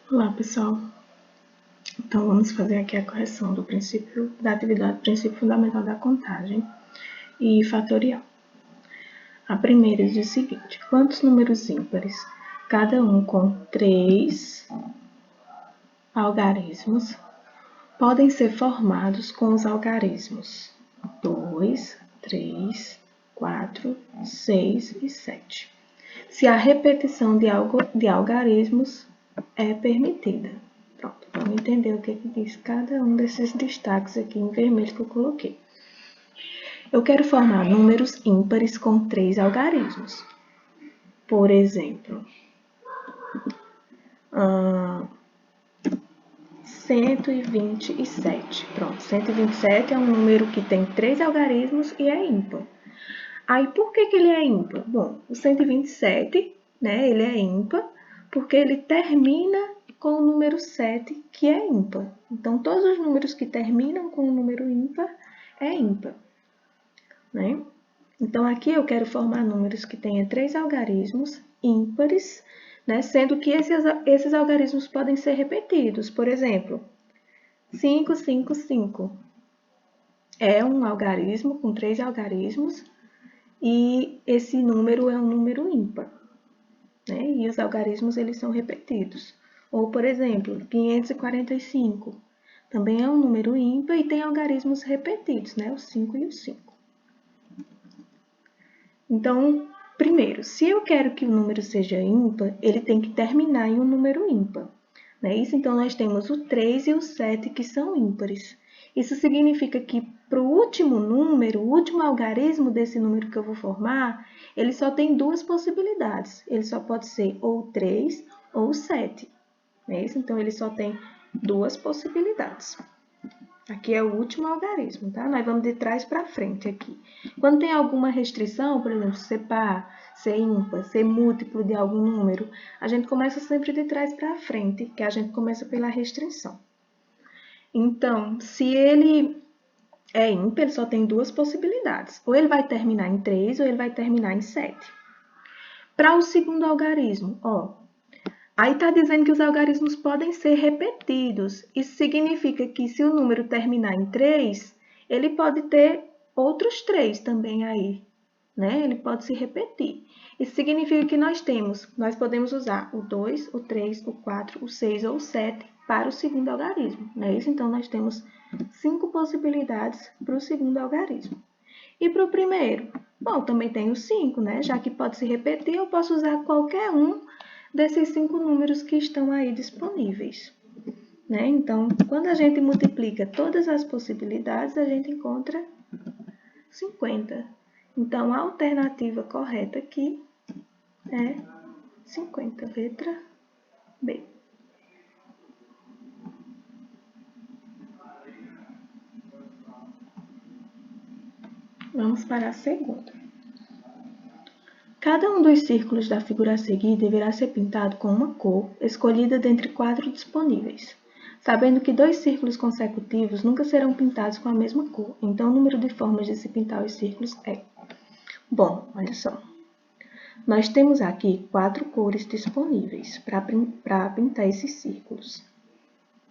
Olá, pessoal. Então, vamos fazer aqui a correção do princípio da atividade, princípio fundamental da contagem e fatorial. A primeira diz o seguinte: quantos números ímpares, cada um com 3 algarismos, podem ser formados com os algarismos 2, 3, 4, 6 e 7, se a repetição de algarismos é permitida. Pronto, vamos entender o que diz cada um desses destaques aqui em vermelho que eu coloquei. Eu quero formar números ímpares com 3 algarismos. Por exemplo, 127. Pronto, 127 é um número que tem 3 algarismos e é ímpar. Aí, por que ele é ímpar? Bom, o 127, né, ele é ímpar porque ele termina com o número 7, que é ímpar. Então, todos os números que terminam com o número ímpar é ímpar, né? Então, aqui eu quero formar números que tenham 3 algarismos ímpares, né, sendo que esses algarismos podem ser repetidos. Por exemplo, 5, 5, 5 é um algarismo com 3 algarismos e esse número é um número ímpar, né? E os algarismos eles são repetidos. Ou, por exemplo, 545 também é um número ímpar e tem algarismos repetidos, né? O 5 e o 5. Então, primeiro, se eu quero que o número seja ímpar, ele tem que terminar em um número ímpar. Não é isso? Então, nós temos o 3 e o 7 que são ímpares. Isso significa que para o último número, o último algarismo desse número que eu vou formar, ele só tem duas possibilidades. Ele só pode ser ou 3 ou 7. Não é isso? Então, ele só tem duas possibilidades. Aqui é o último algarismo, tá? Nós vamos de trás para frente aqui. Quando tem alguma restrição, por exemplo, ser par, ser ímpar, ser múltiplo de algum número, a gente começa sempre de trás para frente, que a gente começa pela restrição. Então, se ele é ímpar, ele só tem duas possibilidades. Ou ele vai terminar em 3 ou ele vai terminar em 7. Para o segundo algarismo, aí está dizendo que os algarismos podem ser repetidos. Isso significa que se o número terminar em 3, ele pode ter outros 3 também aí, né? Ele pode se repetir. Isso significa que nós podemos usar o 2, o 3, o 4, o 6 ou o 7 para o segundo algarismo, não é isso? Então, nós temos 5 possibilidades para o segundo algarismo. E para o primeiro? Bom, também tem o 5, né? Já que pode se repetir, eu posso usar qualquer um desses 5 números que estão aí disponíveis, né? Então, quando a gente multiplica todas as possibilidades, a gente encontra 50. Então, a alternativa correta aqui é 50, letra B. Vamos para a segunda. Cada um dos círculos da figura a seguir deverá ser pintado com uma cor escolhida dentre 4 disponíveis, sabendo que 2 círculos consecutivos nunca serão pintados com a mesma cor, então o número de formas de se pintar os círculos é... Bom, olha só. Nós temos aqui 4 cores disponíveis para pintar esses círculos,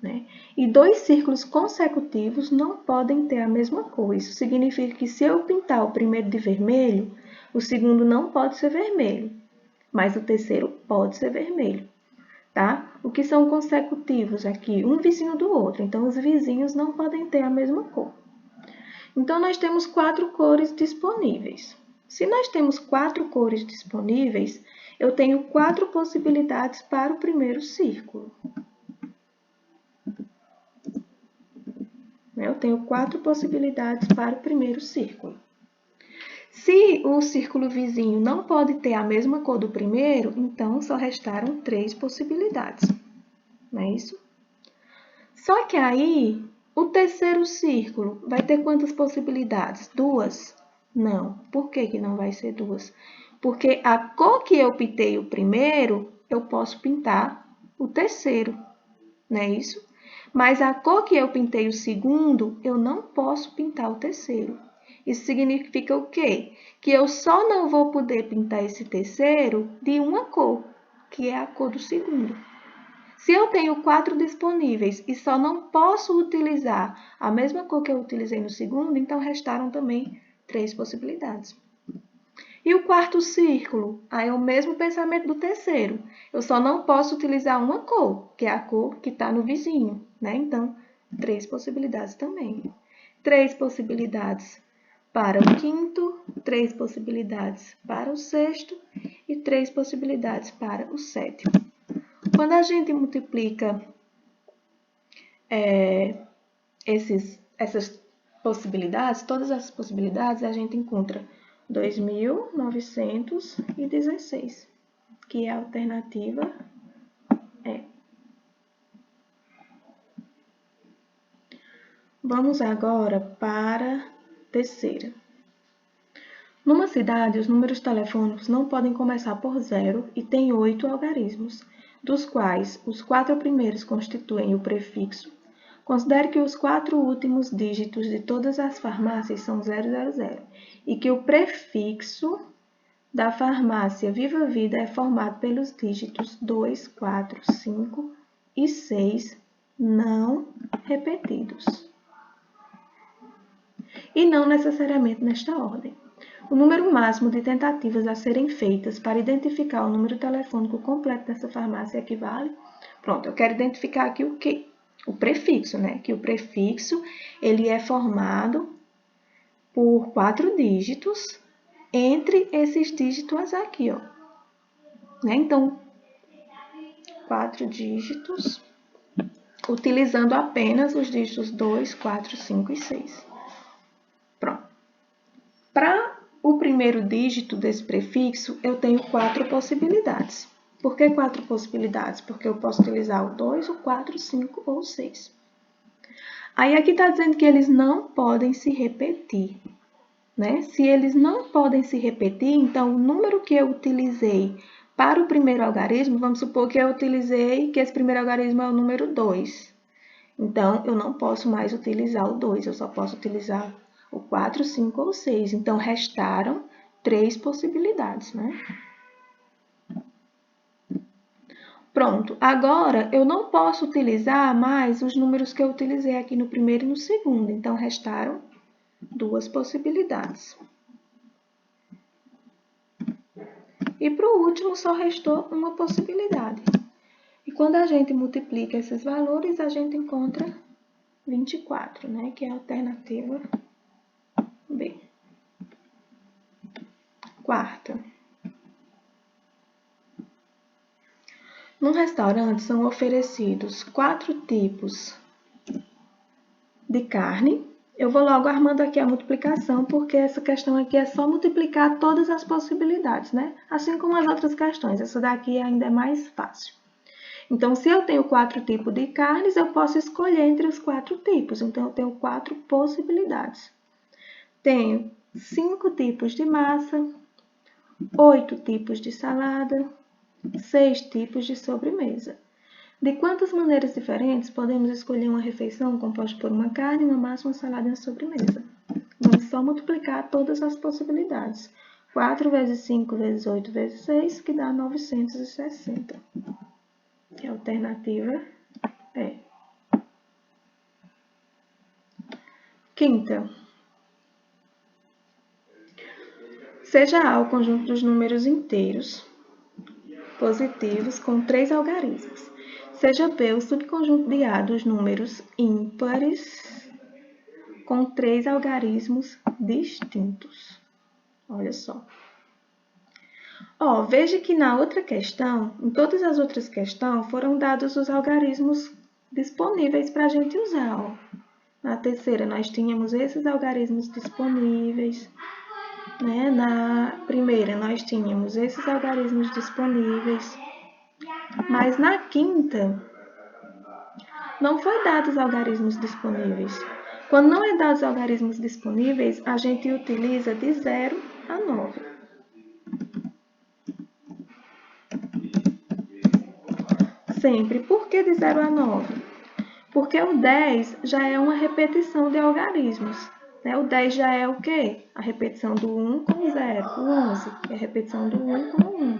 né? E 2 círculos consecutivos não podem ter a mesma cor. Isso significa que se eu pintar o primeiro de vermelho, o segundo não pode ser vermelho, mas o terceiro pode ser vermelho, tá? O que são consecutivos aqui? Um vizinho do outro, então os vizinhos não podem ter a mesma cor. Então, nós temos 4 cores disponíveis. Se nós temos 4 cores disponíveis, eu tenho 4 possibilidades para o primeiro círculo. Eu tenho 4 possibilidades para o primeiro círculo. Se o círculo vizinho não pode ter a mesma cor do primeiro, então só restaram 3 possibilidades. Não é isso? Só que aí, o terceiro círculo vai ter quantas possibilidades? 2? Não. Por que não vai ser 2? Porque a cor que eu pintei o primeiro, eu posso pintar o terceiro, não é isso? Mas a cor que eu pintei o segundo, eu não posso pintar o terceiro. Isso significa o quê? Que eu só não vou poder pintar esse terceiro de uma cor, que é a cor do segundo. Se eu tenho 4 disponíveis e só não posso utilizar a mesma cor que eu utilizei no segundo, então restaram também 3 possibilidades. E o quarto círculo? Aí é o mesmo pensamento do terceiro. Eu só não posso utilizar uma cor, que é a cor que está no vizinho, né? Então, 3 possibilidades também. 3 possibilidades para o quinto, 3 possibilidades para o sexto e 3 possibilidades para o sétimo. Quando a gente multiplica essas possibilidades, todas essas possibilidades, a gente encontra 2.916, que é a alternativa E. Vamos agora para a terceira. Numa cidade, os números telefônicos não podem começar por 0 e tem 8 algarismos, dos quais os 4 primeiros constituem o prefixo. Considere que os 4 últimos dígitos de todas as farmácias são 000 e que o prefixo da farmácia Viva Vida é formado pelos dígitos 2, 4, 5 e 6 não repetidos. E não necessariamente nesta ordem. O número máximo de tentativas a serem feitas para identificar o número telefônico completo dessa farmácia equivale... Pronto, eu quero identificar aqui o quê? O prefixo, né? Que o prefixo, ele é formado por 4 dígitos entre esses dígitos aqui, ó. Né? Então, 4 dígitos, utilizando apenas os dígitos 2, 4, 5 e 6. Pronto. Para o primeiro dígito desse prefixo, eu tenho 4 possibilidades. Por que 4 possibilidades? Porque eu posso utilizar o 2, o 4, o 5 ou o 6. Aí aqui está dizendo que eles não podem se repetir, né? Se eles não podem se repetir, então o número que eu utilizei para o primeiro algarismo, vamos supor que eu utilizei que esse primeiro algarismo é o número 2. Então, eu não posso mais utilizar o 2, eu só posso utilizar o 4, 5 ou 6. Então, restaram 3 possibilidades, né? Pronto, agora eu não posso utilizar mais os números que eu utilizei aqui no primeiro e no segundo, então restaram 2 possibilidades. E para o último só restou uma possibilidade. E quando a gente multiplica esses valores, a gente encontra 24, né? Que é a alternativa B. Quarta. Num restaurante são oferecidos 4 tipos de carne. Eu vou logo armando aqui a multiplicação, porque essa questão aqui é só multiplicar todas as possibilidades, né? Assim como as outras questões, essa daqui ainda é mais fácil. Então, se eu tenho 4 tipos de carnes, eu posso escolher entre os 4 tipos. Então, eu tenho 4 possibilidades. Tenho 5 tipos de massa, 8 tipos de salada, 6 tipos de sobremesa. De quantas maneiras diferentes podemos escolher uma refeição composta por uma carne, uma massa, uma salada e uma sobremesa? Vamos só multiplicar todas as possibilidades. 4 vezes 5 vezes 8 vezes 6, que dá 960. Que a alternativa é. Quinta. Seja A o conjunto dos números inteiros positivos com 3 algarismos. Seja B o subconjunto de A dos números ímpares com 3 algarismos distintos. Olha só. Ó, veja que na outra questão, em todas as outras questões, foram dados os algarismos disponíveis para a gente usar. Ó. Na terceira, nós tínhamos esses algarismos disponíveis. Né? Na primeira, nós tínhamos esses algarismos disponíveis. Mas na quinta, não foi dados algarismos disponíveis. Quando não é dados algarismos disponíveis, a gente utiliza de 0 a 9. Sempre. Por que de 0 a 9? Porque o 10 já é uma repetição de algarismos. Né? O 10 já é o quê? A repetição do 1 com o 0. O 11 é a repetição do 1 com o 1.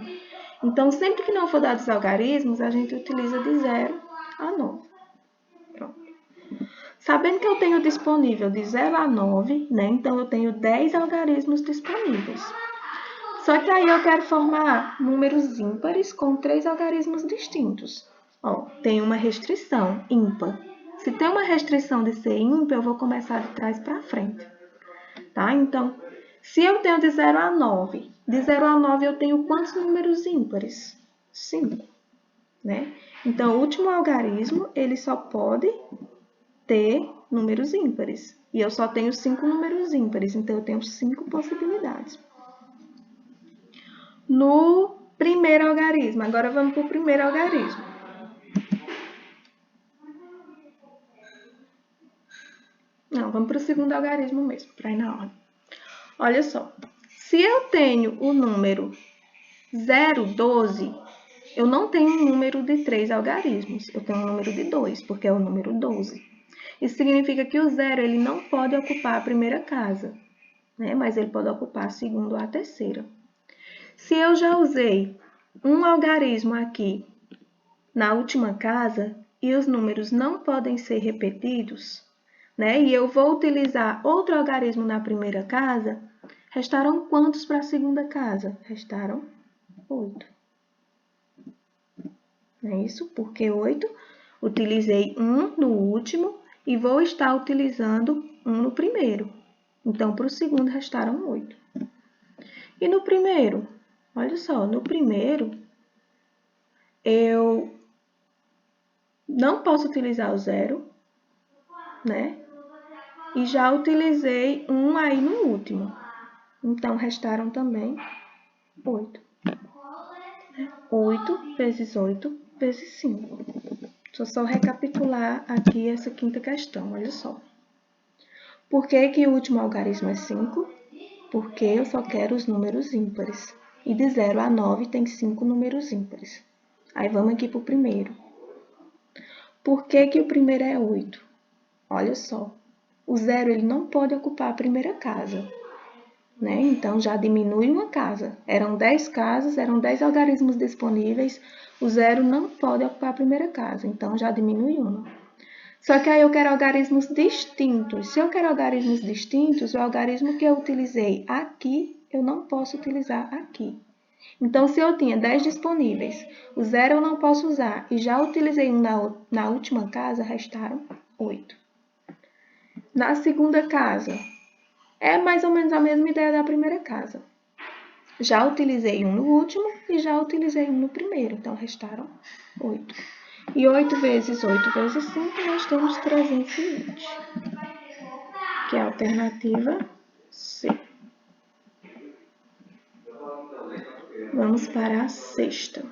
Então, sempre que não for dados algarismos, a gente utiliza de 0 a 9. Pronto. Sabendo que eu tenho disponível de 0 a 9, né? Então, eu tenho 10 algarismos disponíveis. Só que aí eu quero formar números ímpares com 3 algarismos distintos. Ó, tem uma restrição, ímpar. Se tem uma restrição de ser ímpar, eu vou começar de trás para frente. Tá? Então, se eu tenho de 0 a 9, de 0 a 9 eu tenho quantos números ímpares? 5. Né? Então, o último algarismo, ele só pode ter números ímpares. E eu só tenho 5 números ímpares, então eu tenho 5 possibilidades. No primeiro algarismo, agora vamos para o primeiro algarismo. Não, vamos para o segundo algarismo mesmo, para ir na ordem. Olha só, se eu tenho o número 0, 12, eu não tenho um número de 3 algarismos, eu tenho um número de 2, porque é o número 12. Isso significa que o 0 ele não pode ocupar a primeira casa, né? Mas ele pode ocupar a segunda ou a terceira. Se eu já usei um algarismo aqui na última casa e os números não podem ser repetidos, né? E eu vou utilizar outro algarismo na primeira casa, restaram quantos para a segunda casa? Restaram 8. Não é isso? Porque 8, utilizei 1 no último e vou estar utilizando 1 no primeiro. Então, para o segundo, restaram 8. E no primeiro? Olha só, no primeiro, eu não posso utilizar o 0, né? E já utilizei 1 aí no último. Então, restaram também 8. 8 vezes 8 vezes 5. Deixa eu só recapitular aqui essa quinta questão, olha só. Por que o último algarismo é 5? Porque eu só quero os números ímpares. E de 0 a 9 tem 5 números ímpares. Aí vamos aqui para o primeiro. Por que o primeiro é 8? Olha só, o 0 ele não pode ocupar a primeira casa, né? Então, já diminui uma casa. Eram 10 casas, eram 10 algarismos disponíveis, o 0 não pode ocupar a primeira casa, então já diminui uma. Só que aí eu quero algarismos distintos. Se eu quero algarismos distintos, o algarismo que eu utilizei aqui, eu não posso utilizar aqui. Então, se eu tinha 10 disponíveis, o 0 eu não posso usar, e já utilizei um na última casa, restaram 8. Na segunda casa, é mais ou menos a mesma ideia da primeira casa. Já utilizei um no último e já utilizei um no primeiro, então restaram 8. E 8 vezes 8 vezes 5, nós temos 320, que é a alternativa C. Vamos para a sexta.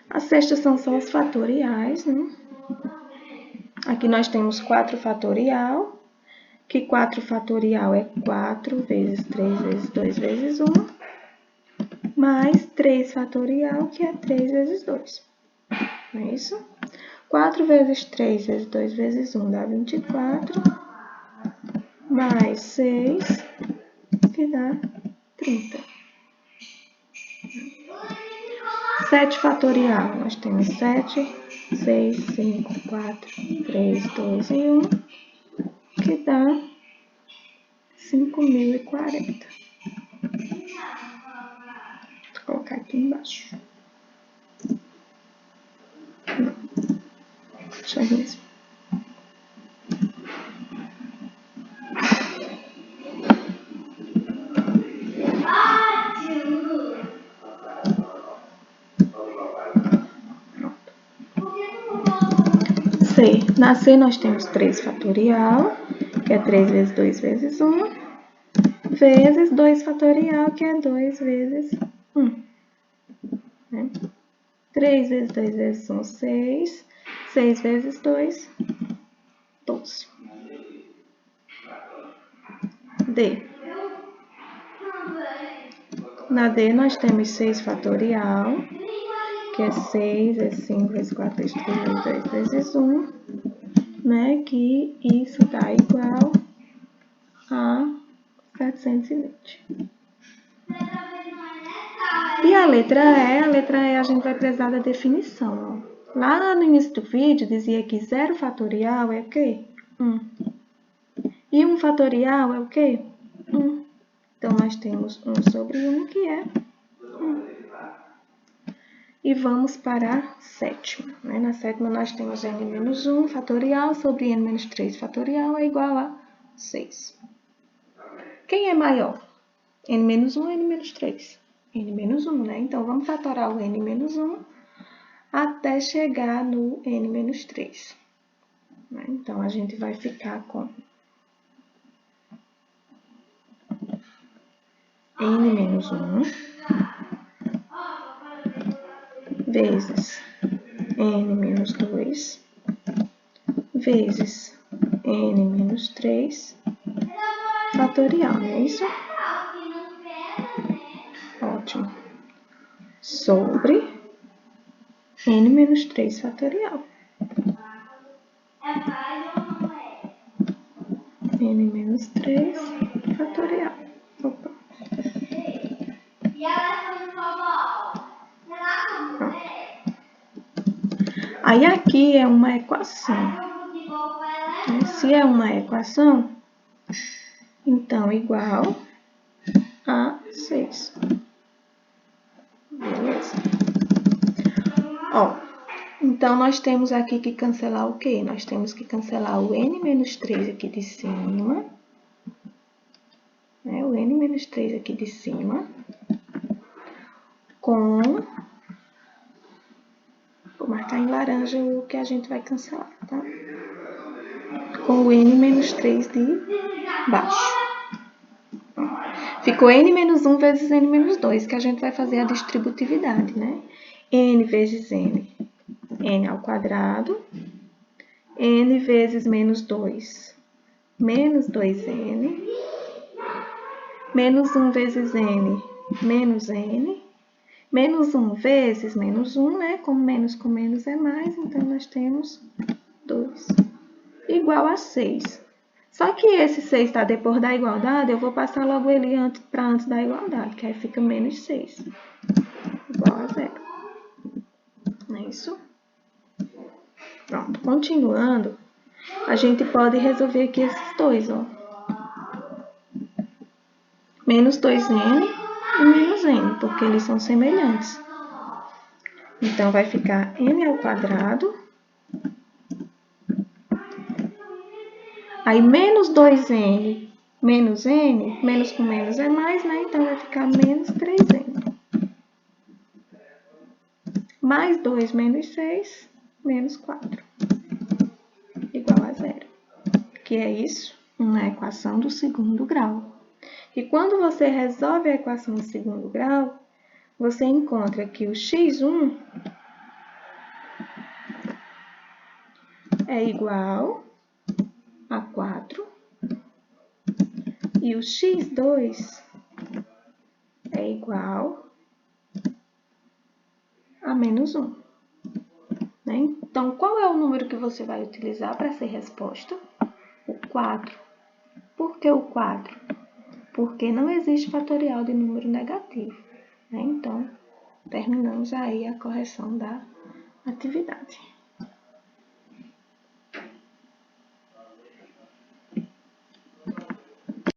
A sexta são só os fatoriais, né? Aqui nós temos 4 fatorial, que 4 fatorial é 4 vezes 3 vezes 2 vezes 1, mais 3 fatorial, que é 3 vezes 2. Não é isso? 4 vezes 3 vezes 2 vezes 1 dá 24, mais 6, que dá 30. 7 fatorial, nós temos 7, 6, 5, 4, 3, 2 e 1, que dá 5.040. Vou colocar aqui embaixo. Deixa eu ver. C. Na C nós temos 3 fatorial, que é 3 vezes 2 vezes 1, vezes 2 fatorial, que é 2 vezes 1. Né? 3 vezes 2 vezes 1, 6. 6 vezes 2, 12. D. Na D nós temos 6 fatorial, que é 6 vezes 5 vezes 4 vezes 3 vezes 2 vezes 1, né? Que isso dá igual a 720. E a letra E a gente vai precisar da definição. Ó. Lá no início do vídeo dizia que 0 fatorial é o quê? 1. E 1 fatorial é o quê? 1. Então, nós temos 1 sobre 1, que é 1. E vamos para a sétima. Né? Na sétima, nós temos n-1 fatorial sobre n-3 fatorial é igual a 6. Quem é maior? n-1 ou n-3? n-1, né? Então, vamos fatorar o n-1 até chegar no n-3. Né? Então, a gente vai ficar com n-1 vezes n-2 vezes n-3 fatorial, não é isso? Ótimo. Sobre n-3 fatorial. n-3 fatorial. Opa. Aí aqui é uma equação. Se é uma equação, então igual a 6. Beleza? Ó, então nós temos aqui que cancelar o quê? Nós temos que cancelar o n-3 aqui de cima. Né? O n-3 aqui de cima. Com... Vou marcar em laranja o que a gente vai cancelar, tá? Com o n-3 de baixo. Ficou n-1 vezes n-2, que a gente vai fazer a distributividade, né? N vezes n, n ao quadrado. N vezes menos 2, menos 2n. Menos 1 vezes n, menos n. Menos 1 vezes menos 1, né? Como menos com menos é mais, então nós temos 2. Igual a 6. Só que esse 6 está depois da igualdade, eu vou passar logo ele para antes da igualdade, que aí fica menos 6. Igual a 0. Não é isso? Pronto, continuando, a gente pode resolver aqui esses dois, ó. Menos 2n e menos n, porque eles são semelhantes. Então, vai ficar n ao quadrado. Aí, menos 2n menos n, menos com menos é mais, né? Então, vai ficar menos 3n. Mais 2 menos 6, menos 4. Igual a 0. Que é isso? Uma equação do segundo grau. E quando você resolve a equação do segundo grau, você encontra que o x1 é igual a 4 e o x2 é igual a menos 1. Né? Então, qual é o número que você vai utilizar para ser resposta? O 4. Por que o 4? Porque não existe fatorial de número negativo. Né? Então, terminamos aí a correção da atividade.